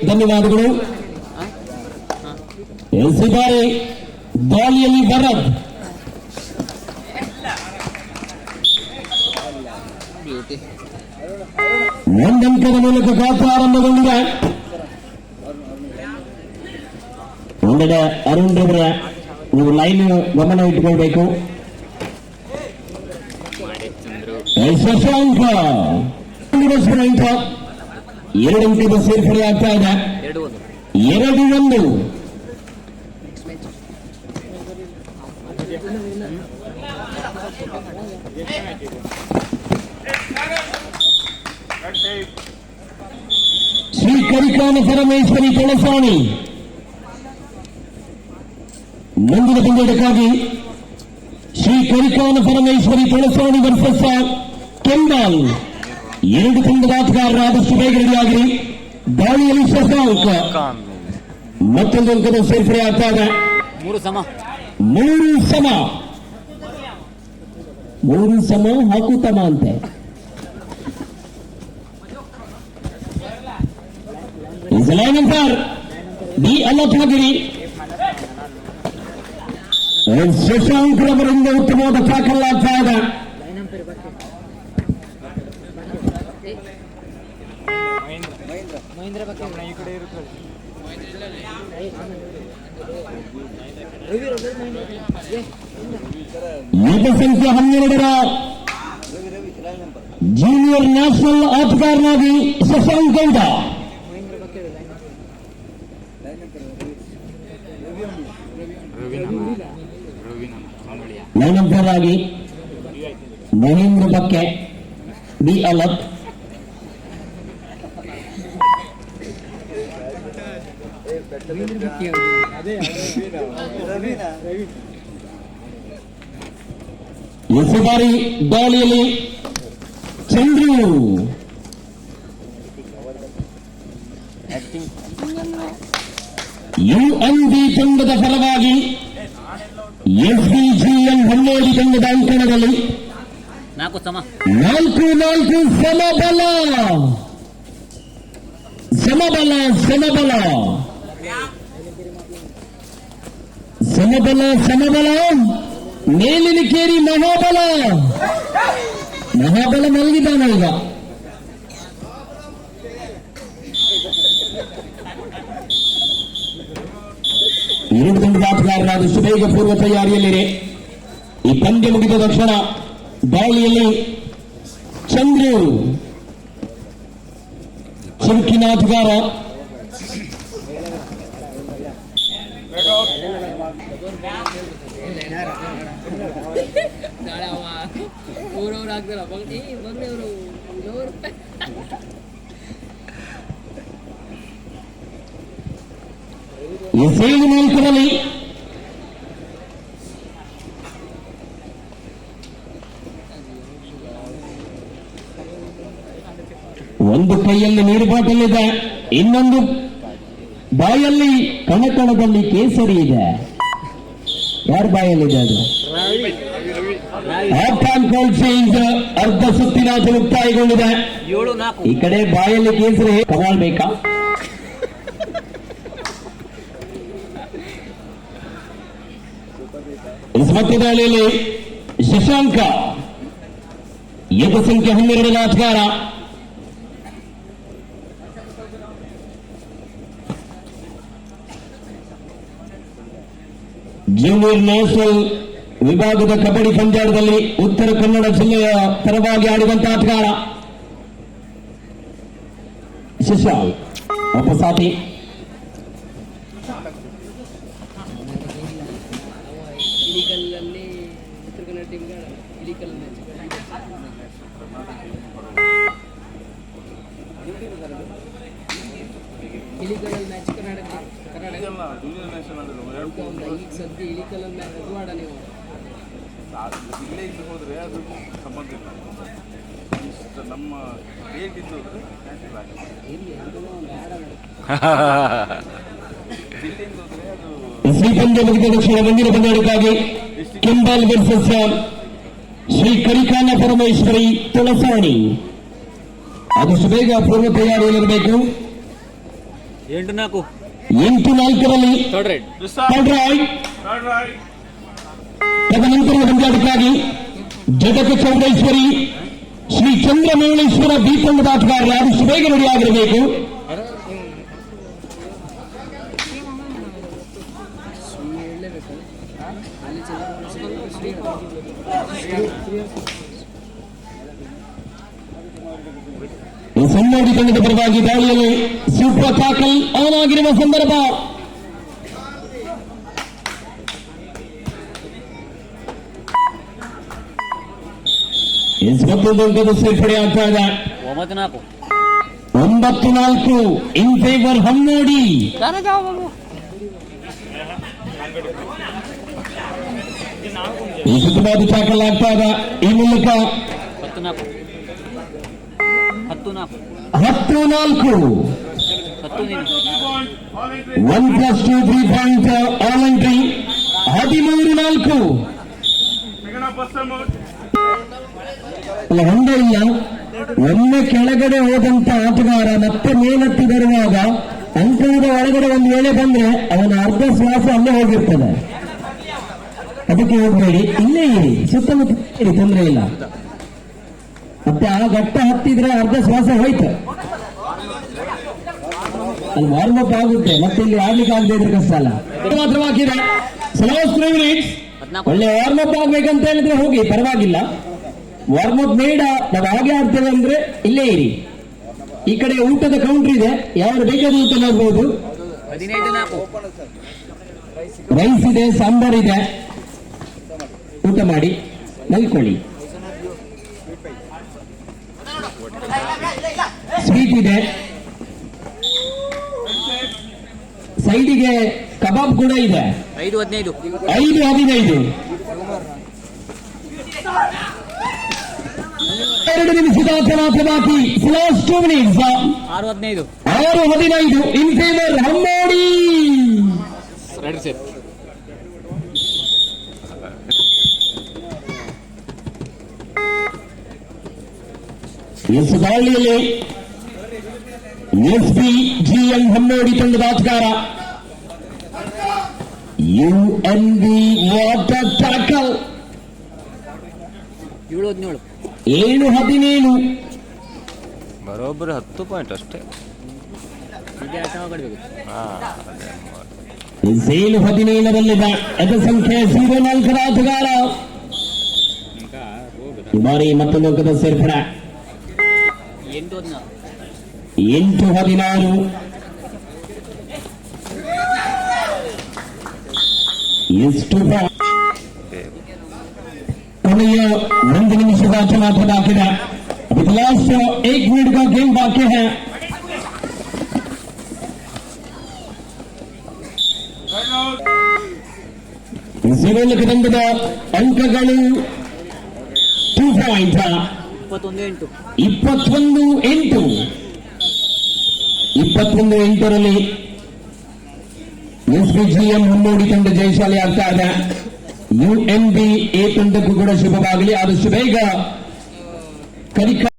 ಧನ್ಯವಾದಗಳು. ಎಸೆದಾರೆ ದಾಳಿಯಲ್ಲಿ ಭರತ್, ಒಂದಂಕದ ಮೂಲಕ ಗಾತ್ರ ಆರಂಭಗೊಂಡಿದೆ. ಒಂದೆಡೆ ಅರುಣ್ ರವರ ನೀವು ಲೈನ್ ಗಮನ ಇಟ್ಟುಕೊಳ್ಬೇಕು. ಶಶಾಂಕ 2 ಅಂಕದ ಸೇರ್ಪಡೆ ಆಗ್ತಾ ಇದೆ. 2-1. ಶ್ರೀ ಕರಿಕಾನ ಪರಮೇಶ್ವರಿ ತೊಳಸಾಣಿ ಮುಂದಿನ ಪಂದ್ಯಕ್ಕಾಗಿ ಶ್ರೀ ಕರಿಕಾನ ಪರಮೇಶ್ವರಿ ತೊಳಸಾಣಿ ವರ್ಸಸ್ ಕೆಂಬಾಲ್. 2 ತಂಡದ ಆಟಗಾರರು ಆದಷ್ಟು ಬೇಗ ರೆಡಿಯಾಗಿ ದಾಳಿಯಲ್ಲಿ ಶಶಾಂಕ ಮತ್ತೊಂದು ಅಂಕದ ಸೇರ್ಪಡೆ ಆಗ್ತಾ ಇದೆ. 3 ಸಮ ಹಾಕುತ್ತಮ ಅಂತೆ. ನಂತರ ಬಿ ಅಲ್ಲಗಿರಿ ಶಶಾಂಕ್ ರವರಿಂದ ಉತ್ತಮವಾದ ಟ್ಯಾಕಲ್ ಆಗ್ತಾ ಇದೆ. ಯುವ ಸಂಖ್ಯೆ 12ರ ಜೂನಿಯರ್ ನ್ಯಾಷನಲ್ ಆಟಗಾರನಾಗಿ ಶಶಾಂಕ್ ಗೌಡ, ಲೈನಂಪರ್ ಆಗಿ ಮಹೇಂದ್ರ ಬಕ್ಕೆ, ಬಿ ಅಲತ್, ಬಾರಿ ದಾಳಿಯಲ್ಲಿ ಚಂದ್ರು ಯುಎನ್ಬಿ ತಂಡದ ಪರವಾಗಿ ಎಸ್ಡಿಜಿಎನ್ ಹೊನ್ನೋಡಿ ತಂಡದ ಅಂಕಣದಲ್ಲಿ 4-4 ಸಮಬಲ ಮೇಲಿನ ಕೇರಿ ಮಹಾಬಲ ಮಲಗಿದ್ದಾನೆ ಈಗ. ಎರಡು ತಂಡದ ಆಟಗಾರರಾದಷ್ಟು ಬೇಗ ಪೂರ್ವ ತಯಾರಿಯಲ್ಲಿದೆ. ಈ ಪಂದ್ಯ ಮುಗಿದ ತಕ್ಷಣ ದಾಳಿಯಲ್ಲಿ ಚಂದ್ರು ಚುರುಕಿನ ಆಟಗಾರ ಎಸೆಯುವ ನಾಲ್ಕರಲ್ಲಿ ಒಂದು ಕೈಯಲ್ಲಿ ನೀರು ಬಾಟಲ್ ಇದೆ, ಇನ್ನೊಂದು ಬಾಯಲ್ಲಿ ಕಣಕಣದಲ್ಲಿ ಕೇಸರಿ ಇದೆ. ಯಾರ ಬಾಯಲ್ಲಿದೆ ಅದು? ಚೇಂಜ್ ಅರ್ಧ ಸುತ್ತಿನ ಮುಕ್ತಾಯಗೊಂಡಿದೆ. ಈ ಕಡೆ ಬಾಯಲ್ಲಿ ಕೇಸರಿ ಕಮಾಲ್ ಬೇಕಾ? ಮತ್ತೆ ದಾಳಿಯಲ್ಲಿ ಶಶಾಂಕ ಯುವ ಸಂಖ್ಯೆ 12ರ ಆಟಗಾರ. ಜೂನಿಯರ್ ನ್ಯಾಷನಲ್ ವಿಭಾಗದ ಕಬಡ್ಡಿ ಪಂದ್ಯಾಟದಲ್ಲಿ ಉತ್ತರ ಕನ್ನಡ ಜಿಲ್ಲೆಯ ಪರವಾಗಿ ಆಡಿದಂತಹ ಆಟಗಾರ ಶಶಾಂಕ್. ಒಬ್ಬಸಾತಿ Ilkal match Karnataka junior national ಈಗ ಸದ್ಯ ಇಲಿಕಲ್ ಮ್ಯಾಚ್ ಅದ್ವಾಡ ನೀವು ಇಲ್ಲೇ ಇಲ್ಲಿ ಹೋದರೆ ಅದು ಸಂಬಂಧ ಇಲ್ಲ. ನಮ್ಮ ಡೇಟ್ ಇದ್ದು ಹೋದರೆ ಕ್ಯಾನ್ಸಲ್ ಆಗುತ್ತೆ. ಇಲ್ಲಿ ಈ ಪಂದ್ಯ ಮುಗಿದ ತಕ್ಷಣ ಮುಂದಿನ ಪಂದ್ಯಕ್ಕಾಗಿ ಕೆಂಬಾಲ್ ವರ್ಸಸ್ ಶ್ರೀ ಕರಿಕಾನ ಪರಮೇಶ್ವರಿ ತುಳಸಾಣಿ. ಆದಷ್ಟು ಬೇಗ ಪೂರ್ವ ತಯಾರಿಯಲ್ಲಿರಬೇಕು. 8-4 8-4ರಲ್ಲಿ ಥರ್ಡ್ ತದನಂತರದ ಪಂದ್ಯಾಟಕ್ಕಾಗಿ ಜಗತ ಚೌಡೇಶ್ವರಿ ಶ್ರೀ ಚಂದ್ರಮೌಳೇಶ್ವರ ದೀಪಂಗದ ಆಟಗಾರರು ಆದಷ್ಟು ಬೇಗ ರೆಡಿಯಾಗಿರಬೇಕು. ಸಣ್ಣೋಡಿ ತಂಡದ ಪರವಾಗಿ ದಾಳಿಯಲ್ಲಿ ಸೂಪರ್ ಟ್ಯಾಕಲ್ ಆನ್ ಆಗಿರುವ ಸಂದರ್ಭ. ಮತ್ತೊಂದು ಅಂಕದ ಸೇರ್ಪಡೆ ಆಗ್ತಾ ಇದೆ. 9-4 ಇನ್ ಫೇವರ್ ಹಮ್ಮೋಡಿ. ಈ ಸುತ್ತವಾದ ಟ್ಯಾಕಲ್ ಆಗ್ತಾ ಇದೆ. ಈ ಮೂಲಕ 10-4 1+2 3 ಪಾಯಿಂಟ್ ಆಲ್ ಎಂಟ್ರಿ. 13-4 ಅಲ್ಲ, ಒಂದೇ ಇಲ್ಲ, ಒಮ್ಮೆ ಕೆಳಗಡೆ ಹೋದಂತ ಆಟಗಾರ ಮತ್ತೆ ಮೇಲತ್ತಿ ಬರುವಾಗ ಅಂಕಣದ ಒಳಗಡೆ ಒಂದು ವೇಳೆ ಬಂದ್ರೆ ಅವನ ಅರ್ಧ ಶ್ವಾಸ ಅಲ್ಲೇ ಹೋಗಿರ್ತದೆ. ಅದಕ್ಕೆ ಹೋಗ್ಬೇಡಿ, ಇಲ್ಲೇ ಇರಿ, ಸುತ್ತಮುತ್ತ ಇರಿ, ತೊಂದರೆ ಇಲ್ಲ. ಮತ್ತೆ ಆ ಘಟ್ಟ ಹತ್ತಿದ್ರೆ ಅರ್ಧ ಶ್ವಾಸ ಹೋಯ್ತು, ಅಲ್ಲಿ ವಾರ್ಮಪ್ ಆಗುತ್ತೆ, ಮತ್ತೆ ಇಲ್ಲಿ ಆಡ್ಲಿಕ್ಕೆ ಆಗದೆ ಇದ್ರೆ ಕಷ್ಟ ಅಲ್ಲ. ಮಾತ್ರವಾಗಿದೆ ಒಳ್ಳೆ ವಾರ್ಮಪ್ ಆಗ್ಬೇಕಂತ ಹೇಳಿದ್ರೆ ಹೋಗಿ, ಪರವಾಗಿಲ್ಲ. ವಾರ್ಮಪ್ ಬೇಡ, ನಾವು ಹಾಗೆ ಆಡ್ತೇವೆ ಅಂದ್ರೆ ಇಲ್ಲೇ ಇರಿ. ಈ ಕಡೆ ಊಟದ ಕೌಂಟರ್ ಇದೆ, ಯಾರು ಬೇಕಾದ ಊಟ ಮಾಡಬಹುದು. 15-4 ರೈಸ್ ಇದೆ, ಸಾಂಬಾರ್ ಇದೆ, ಊಟ ಮಾಡಿ ಮಲ್ಕೊಳ್ಳಿ. ಸ್ವೀಟ್ ಇದೆ, ಸೈಡಿಗೆ ಕಬಾಬ್ ಕೂಡ ಇದೆ. 5-15 2 ನಿಮಿಷದ ಮಾತ್ರ ಬಾಕಿ. Last 2 minutes. 6-15 in favour Hammodi. ಎಸ್ ದಾಳಿಯಲ್ಲಿ SBGM ಹಮ್ಮೋಡಿ ತಂಡದ ಆಟಗಾರ UNB ವಾಟರ್ ಟ್ಯಾಕಲ್. 7-17 ಬರೋಬ್ಬರಿ 10 ಪಾಯಿಂಟ್ ಅಷ್ಟೇ. 7-17 ಅದ ಸಂಖ್ಯೆ 0-4 ಆಟಗಾರ. ಈ ಬಾರಿ ಮತ್ತೊಂದು ಅಂಕದ ಸೇರ್ಪಡೆ. 8-16 ಎಷ್ಟು ಕೊನೆಯ 1 ನಿಮಿಷದ ಆಟ ಮಾತ್ರ ಬಾಕಿ है. अभी लास्ट 1 मिनट का गेम बाकी है. ಝೀರೋಲಕ್ಕೆ ತಂಡದ ಅಂಕಗಳು 2 ಪಾಯಿಂಟ್. 21-8ರಲ್ಲಿ SBGM ಹಮ್ಮೋಡಿ ತಂಡ ಜಯಶಾಲಿ ಆಗ್ತಾ ಇದೆ. UNB ತಂಡಕ್ಕೂ ಕೂಡ ಶುಭವಾಗಲಿ. ಆದಷ್ಟು ಬೇಗ ಕಲಿಕಾ